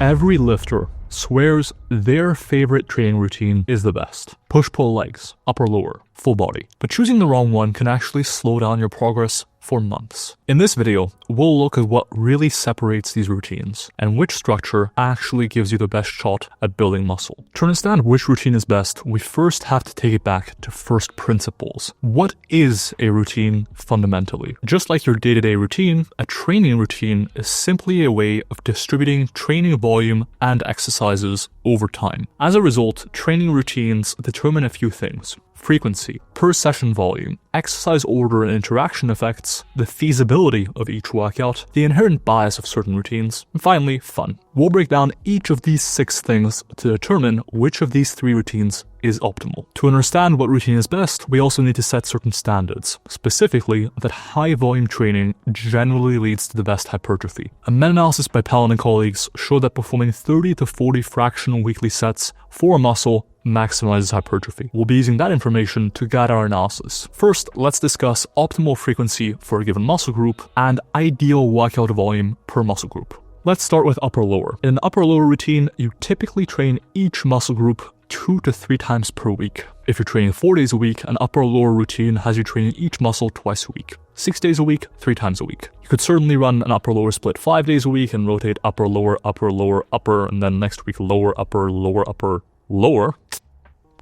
Every lifter swears their favorite training routine is the best. Push-pull legs, upper-lower, full body. But choosing the wrong one can actually slow down your progress for months. In this video, we'll look at what really separates these routines and which structure actually gives you the best shot at building muscle. To understand which routine is best, we first have to take it back to first principles. What is a routine fundamentally? Just like your day-to-day routine, a training routine is simply a way of distributing training volume and exercises over time. As a result, training routines determine a few things: frequency, per session volume, exercise order and interaction effects, the feasibility of each workout, the inherent bias of certain routines, and finally, fun. We'll break down each of these 6 things to determine which of these 3 routines is optimal. To understand what routine is best, we also need to set certain standards, specifically that high volume training generally leads to the best hypertrophy. A meta-analysis by Palin and colleagues showed that performing 30 to 40 fractional weekly sets for a muscle maximizes hypertrophy. We'll be using that information to guide our analysis. First, let's discuss optimal frequency for a given muscle group and ideal workout volume per muscle group. Let's start with upper-lower. In an upper-lower routine, you typically train each muscle group 2 to 3 times per week. If you're training 4 days a week, an upper-lower routine has you training each muscle twice a week. 6 days a week, 3 times a week. You could certainly run an upper-lower split 5 days a week and rotate upper-lower, upper-lower, upper, and then next week lower, upper, lower, upper, lower.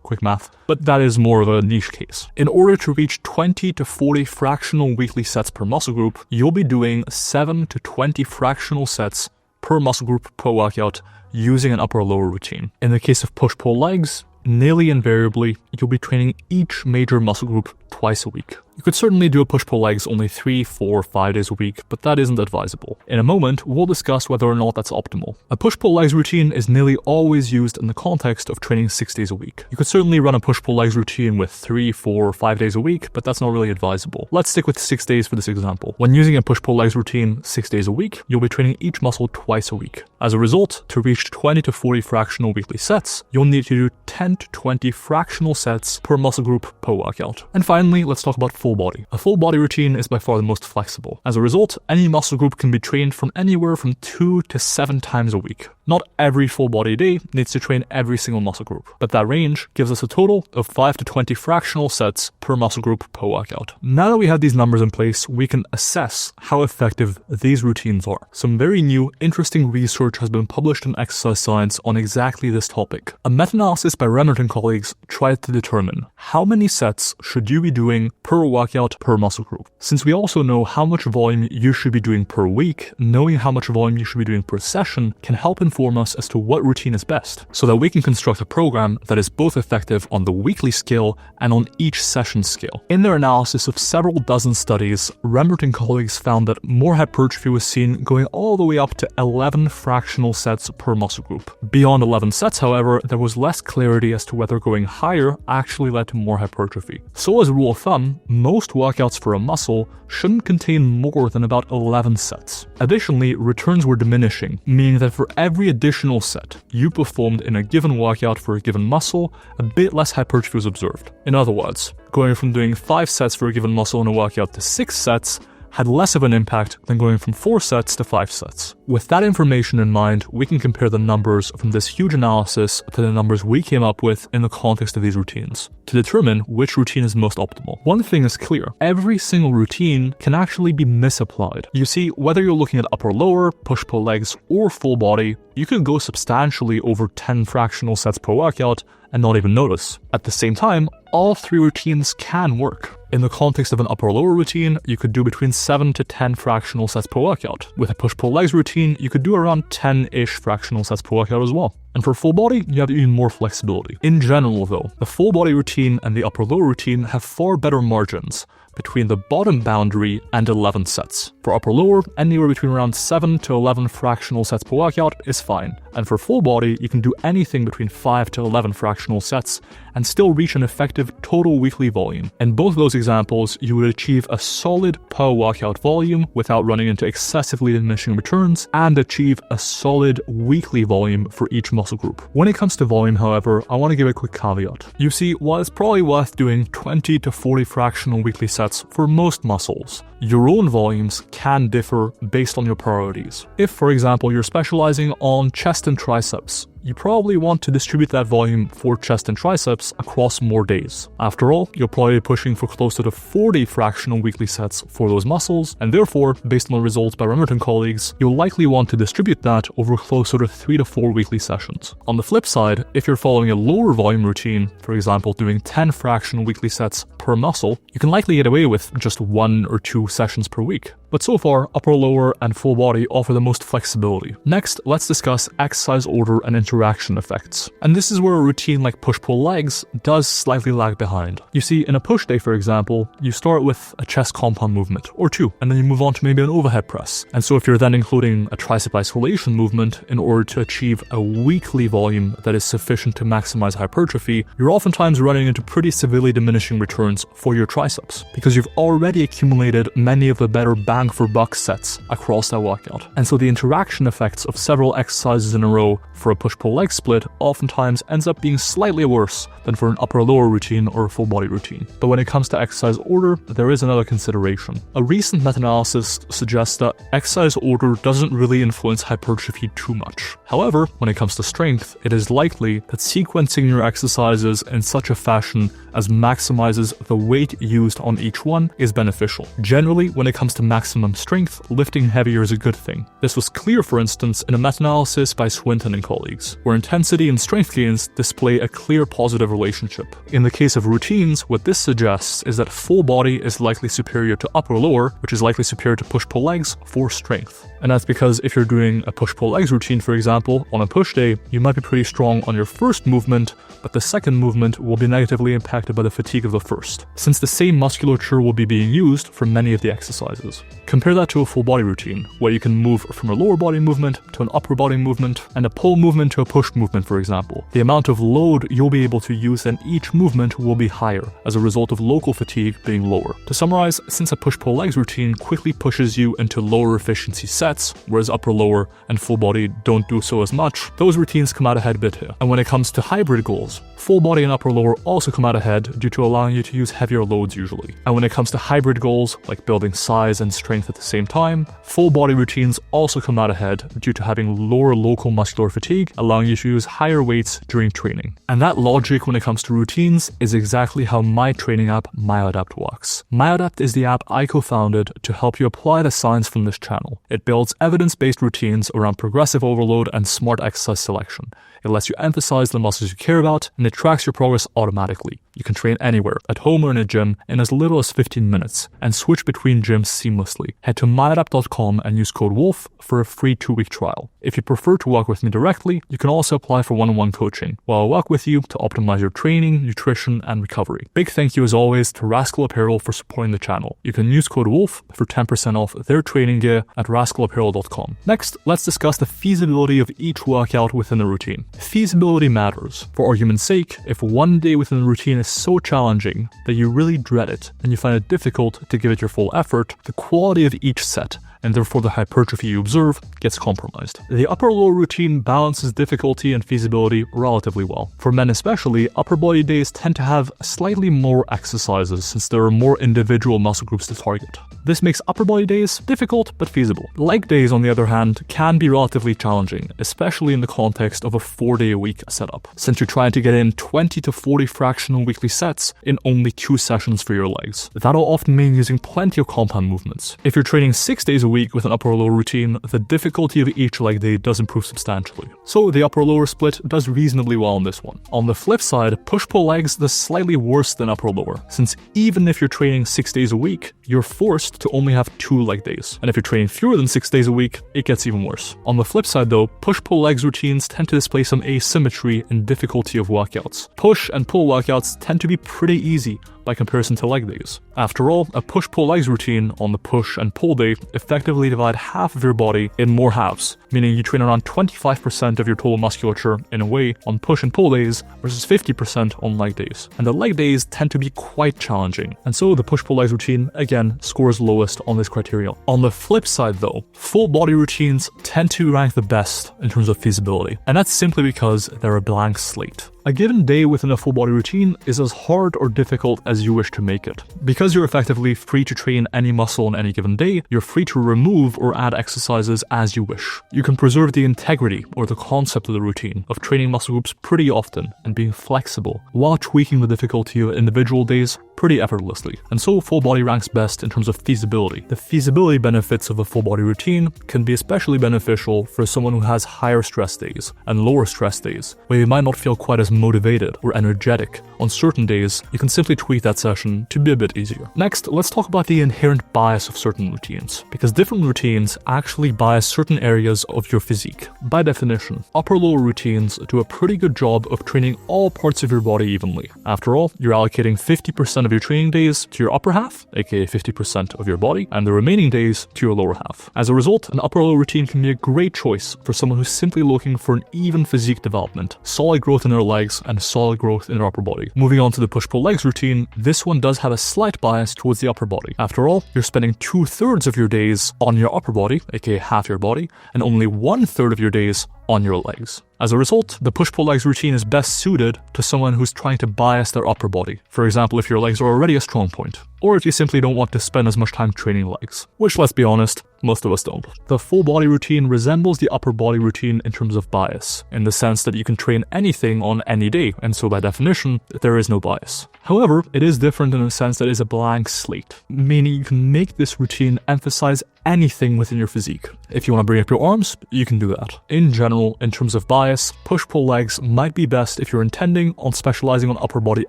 Quick math. But that is more of a niche case. In order to reach 20 to 40 fractional weekly sets per muscle group, you'll be doing 7 to 20 fractional sets per muscle group per workout using an upper-lower routine. In the case of push-pull legs, nearly invariably, you'll be training each major muscle group twice a week. You could certainly do a push-pull legs only 3, 4, 5 days a week, but that isn't advisable. In a moment, we'll discuss whether or not that's optimal. A push-pull legs routine is nearly always used in the context of training 6 days a week. You could certainly run a push-pull legs routine with 3, 4, 5 days a week, but that's not really advisable. Let's stick with 6 days for this example. When using a push-pull legs routine 6 days a week, you'll be training each muscle twice a week. As a result, to reach 20 to 40 fractional weekly sets, you'll need to do 10 to 20 fractional sets per muscle group per workout. And finally, let's talk about full body. A full body routine is by far the most flexible. As a result, any muscle group can be trained from anywhere from 2 to 7 times a week. Not every full body day needs to train every single muscle group, but that range gives us a total of 5 to 20 fractional sets per muscle group per workout. Now that we have these numbers in place, we can assess how effective these routines are. Some very new, interesting research has been published in Exercise Science on exactly this topic. A meta-analysis by Remert and colleagues tried to determine how many sets should you be doing per workout per muscle group. Since we also know how much volume you should be doing per week, knowing how much volume you should be doing per session can help inform us as to what routine is best, so that we can construct a program that is both effective on the weekly scale and on each session scale. In their analysis of several dozen studies, Remert and colleagues found that more hypertrophy was seen going all the way up to 11 fractional sets per muscle group. Beyond 11 sets, however, there was less clarity as to whether going higher actually led to more hypertrophy. So as a rule of thumb, most workouts for a muscle shouldn't contain more than about 11 sets. Additionally, returns were diminishing, meaning that for every additional set you performed in a given workout for a given muscle, a bit less hypertrophy was observed. In other words, going from doing 5 sets for a given muscle in a workout to 6 sets had less of an impact than going from 4 sets to 5 sets. With that information in mind, we can compare the numbers from this huge analysis to the numbers we came up with in the context of these routines to determine which routine is most optimal. One thing is clear: every single routine can actually be misapplied. You see, whether you're looking at upper-lower, push-pull legs, or full body, you can go substantially over 10 fractional sets per workout and not even notice. At the same time, all 3 routines can work. In the context of an upper-lower routine, you could do between 7 to 10 fractional sets per workout. With a push-pull legs routine, you could do around 10-ish fractional sets per workout as well. And for full body, you have even more flexibility. In general though, the full body routine and the upper-lower routine have far better margins between the bottom boundary and 11 sets. For upper-lower, anywhere between around 7 to 11 fractional sets per workout is fine. And for full body, you can do anything between 5 to 11 fractional sets and still reach an effective total weekly volume. In both those examples, you would achieve a solid per workout volume without running into excessively diminishing returns and achieve a solid weekly volume for each muscle group. When it comes to volume, however, I want to give a quick caveat. You see, while it's probably worth doing 20 to 40 fractional weekly sets for most muscles, your own volumes can differ based on your priorities. If, for example, you're specializing on chest and triceps, you probably want to distribute that volume for chest and triceps across more days. After all, you're probably pushing for closer to 40 fractional weekly sets for those muscles, and therefore, based on the results by Remerton colleagues, you'll likely want to distribute that over closer to 3 to 4 weekly sessions. On the flip side, if you're following a lower volume routine, for example, doing 10 fractional weekly sets per muscle, you can likely get away with just 1 or 2 sessions per week. But so far, upper, lower, and full body offer the most flexibility. Next, let's discuss exercise order and interaction effects. And this is where a routine like push-pull legs does slightly lag behind. You see, in a push day, for example, you start with a chest compound movement, or 2, and then you move on to maybe an overhead press. And so if you're then including a tricep isolation movement in order to achieve a weekly volume that is sufficient to maximize hypertrophy, you're oftentimes running into pretty severely diminishing returns for your triceps, because you've already accumulated many of the better bang for buck sets across that workout. And so the interaction effects of several exercises in a row for a push-pull leg split oftentimes ends up being slightly worse than for an upper-lower routine or a full body routine. But when it comes to exercise order, there is another consideration. A recent meta-analysis suggests that exercise order doesn't really influence hypertrophy too much. However, when it comes to strength, it is likely that sequencing your exercises in such a fashion as maximizes the weight used on each one is beneficial. Generally, when it comes to maximum strength, lifting heavier is a good thing. This was clear, for instance, in a meta-analysis by Swinton and colleagues, where intensity and strength gains display a clear positive relationship. In the case of routines, what this suggests is that full body is likely superior to upper-lower, which is likely superior to push-pull legs for strength. And that's because if you're doing a push-pull legs routine, for example, on a push day, you might be pretty strong on your first movement, but the second movement will be negatively impacted by the fatigue of the first, since the same musculature will be being used for many of the exercises. Compare that to a full body routine, where you can move from a lower body movement to an upper body movement, and a pull movement to a push movement, for example. The amount of load you'll be able to use in each movement will be higher, as a result of local fatigue being lower. To summarize, since a push-pull legs routine quickly pushes you into lower efficiency sets, whereas upper, lower, and full body don't do so as much, those routines come out ahead a bit here. And when it comes to hybrid goals, full body and upper, lower also come out ahead due to allowing you to use heavier loads usually. And when it comes to hybrid goals, like building size and strength at the same time, full body routines also come out ahead due to having lower local muscular fatigue, allowing you to use higher weights during training. And that logic when it comes to routines is exactly how my training app MyoAdapt works. MyoAdapt is the app I co-founded to help you apply the science from this channel. It builds evidence-based routines around progressive overload and smart exercise selection. It lets you emphasize the muscles you care about, and it tracks your progress automatically. You can train anywhere, at home or in a gym, in as little as 15 minutes, and switch between gyms seamlessly. Head to myoadapt.com and use code WOLF for a free 2-week trial. If you prefer to work with me directly, you can also apply for one-on-one coaching, where I'll work with you to optimize your training, nutrition, and recovery. Big thank you as always to Rascal Apparel for supporting the channel. You can use code WOLF for 10% off their training gear at rascalapparel.com. Next, let's discuss the feasibility of each workout within the routine. Feasibility matters. For argument's sake, if one day within the routine is so challenging that you really dread it and you find it difficult to give it your full effort, the quality of each set, and therefore the hypertrophy you observe, gets compromised. The upper-lower routine balances difficulty and feasibility relatively well. For men especially, upper body days tend to have slightly more exercises since there are more individual muscle groups to target. This makes upper body days difficult but feasible. Leg days, on the other hand, can be relatively challenging, especially in the context of a 4-day-a-week setup, since you're trying to get in 20 to 40 fractional weekly sets in only 2 sessions for your legs. That'll often mean using plenty of compound movements. If you're training 6 days a week with an upper or lower routine, the difficulty of each leg day does improve substantially. So the upper lower split does reasonably well on this one. On the flip side, push-pull legs does slightly worse than upper lower, since even if you're training 6 days a week, you're forced to only have 2 leg days. And if you're training fewer than 6 days a week, it gets even worse. On the flip side though, push-pull legs routines tend to display some asymmetry in difficulty of workouts. Push and pull workouts tend to be pretty easy by comparison to leg days. After all, a push-pull legs routine on the push and pull day effectively divide half of your body in more halves, meaning you train around 25% of your total musculature in a way on push and pull days versus 50% on leg days. And the leg days tend to be quite challenging, and so the push-pull legs routine, again, scores lowest on this criterion. On the flip side though, full body routines tend to rank the best in terms of feasibility, and that's simply because they're a blank slate. A given day within a full body routine is as hard or difficult as you wish to make it. Because you're effectively free to train any muscle on any given day, you're free to remove or add exercises as you wish. You can preserve the integrity or the concept of the routine of training muscle groups pretty often and being flexible while tweaking the difficulty of individual days pretty effortlessly. And so full body ranks best in terms of feasibility. The feasibility benefits of a full body routine can be especially beneficial for someone who has higher stress days and lower stress days, where you might not feel quite as motivated or energetic. On certain days, you can simply tweak that session to be a bit easier. Next, let's talk about the inherent bias of certain routines, because different routines actually bias certain areas of your physique. By definition, upper-lower routines do a pretty good job of training all parts of your body evenly. After all, you're allocating 50% of your training days to your upper half, aka 50% of your body, and the remaining days to your lower half. As a result, an upper-lower routine can be a great choice for someone who's simply looking for an even physique development, solid growth in their legs, and solid growth in their upper body. Moving on to the push-pull legs routine, this one does have a slight bias towards the upper body. After all, you're spending 2/3 of your days on your upper body, aka half your body, and only 1/3 of your days on your legs. As a result, the push-pull legs routine is best suited to someone who's trying to bias their upper body. For example, if your legs are already a strong point, or if you simply don't want to spend as much time training legs, which, let's be honest, most of us don't. The full body routine resembles the upper body routine in terms of bias, in the sense that you can train anything on any day, and so by definition, there is no bias. However, it is different in the sense that it is a blank slate, meaning you can make this routine emphasize anything within your physique. If you want to bring up your arms, you can do that. In general, in terms of bias, push-pull legs might be best if you're intending on specializing on upper body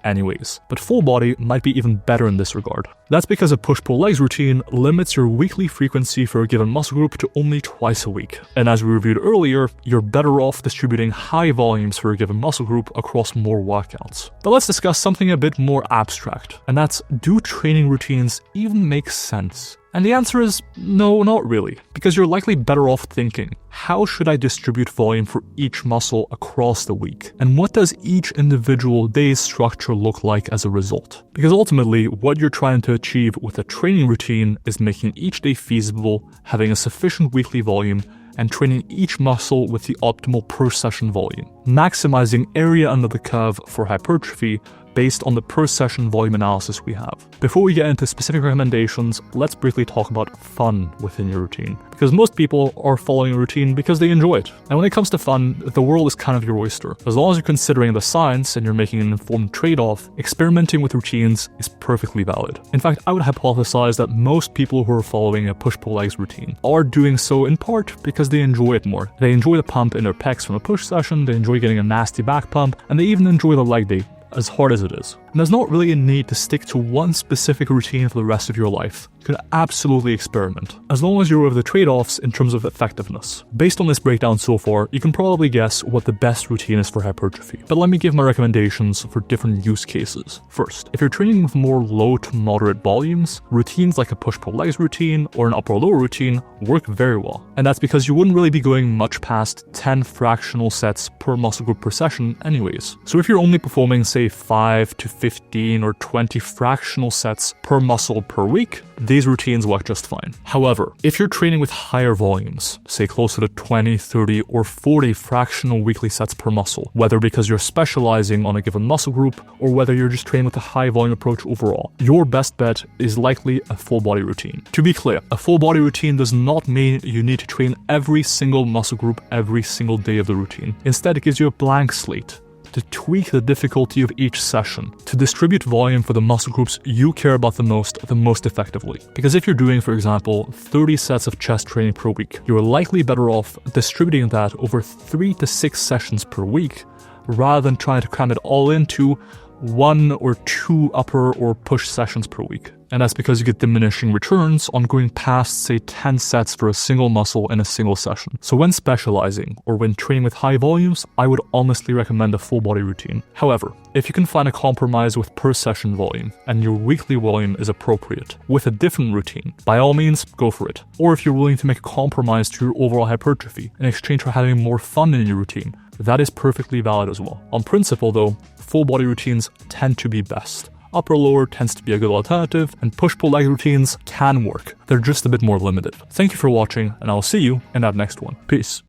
anyways, but full body might be even better in this regard. That's because a push-pull legs routine limits your weekly frequency for a given muscle group to only twice a week. And as we reviewed earlier, you're better off distributing high volumes for a given muscle group across more workouts. But let's discuss something a bit more abstract, and that's, do training routines even make sense? And the answer is no, not really, because you're likely better off thinking, how should I distribute volume for each muscle across the week? And what does each individual day's structure look like as a result? Because ultimately, what you're trying to achieve with a training routine is making each day feasible, having a sufficient weekly volume, and training each muscle with the optimal per session volume, maximizing area under the curve for hypertrophy based on the per session volume analysis we have. Before we get into specific recommendations, let's briefly talk about fun within your routine. Because most people are following a routine because they enjoy it. And when it comes to fun, the world is kind of your oyster. As long as you're considering the science and you're making an informed trade-off, experimenting with routines is perfectly valid. In fact, I would hypothesize that most people who are following a push-pull legs routine are doing so in part because they enjoy it more. They enjoy the pump in their pecs from a push session, they enjoy getting a nasty back pump, and they even enjoy the leg day, as hard as it is. And there's not really a need to stick to one specific routine for the rest of your life. You can absolutely experiment, as long as you're aware of the trade-offs in terms of effectiveness. Based on this breakdown so far, you can probably guess what the best routine is for hypertrophy. But let me give my recommendations for different use cases. First, if you're training with more low to moderate volumes, routines like a push-pull legs routine or an upper-lower routine work very well. And that's because you wouldn't really be going much past 10 fractional sets per muscle group per session anyways. So if you're only performing, say, 5 to 15 or 20 fractional sets per muscle per week, these routines work just fine. However, if you're training with higher volumes, say closer to 20, 30, or 40 fractional weekly sets per muscle, whether because you're specializing on a given muscle group or whether you're just training with a high volume approach overall, your best bet is likely a full body routine. To be clear, a full body routine does not mean you need to train every single muscle group every single day of the routine. Instead, it gives you a blank slate to tweak the difficulty of each session, to distribute volume for the muscle groups you care about the most effectively. Because if you're doing, for example, 30 sets of chest training per week, you're likely better off distributing that over 3 to 6 sessions per week, rather than trying to cram it all into 1 or 2 upper or push sessions per week. And that's because you get diminishing returns on going past, say, 10 sets for a single muscle in a single session. So when specializing or when training with high volumes, I would honestly recommend a full body routine. However, if you can find a compromise with per session volume and your weekly volume is appropriate with a different routine, by all means, go for it. Or if you're willing to make a compromise to your overall hypertrophy in exchange for having more fun in your routine, that is perfectly valid as well. On principle though, full body routines tend to be best. Upper-lower tends to be a good alternative, and push-pull leg routines can work. They're just a bit more limited. Thank you for watching, and I'll see you in that next one. Peace.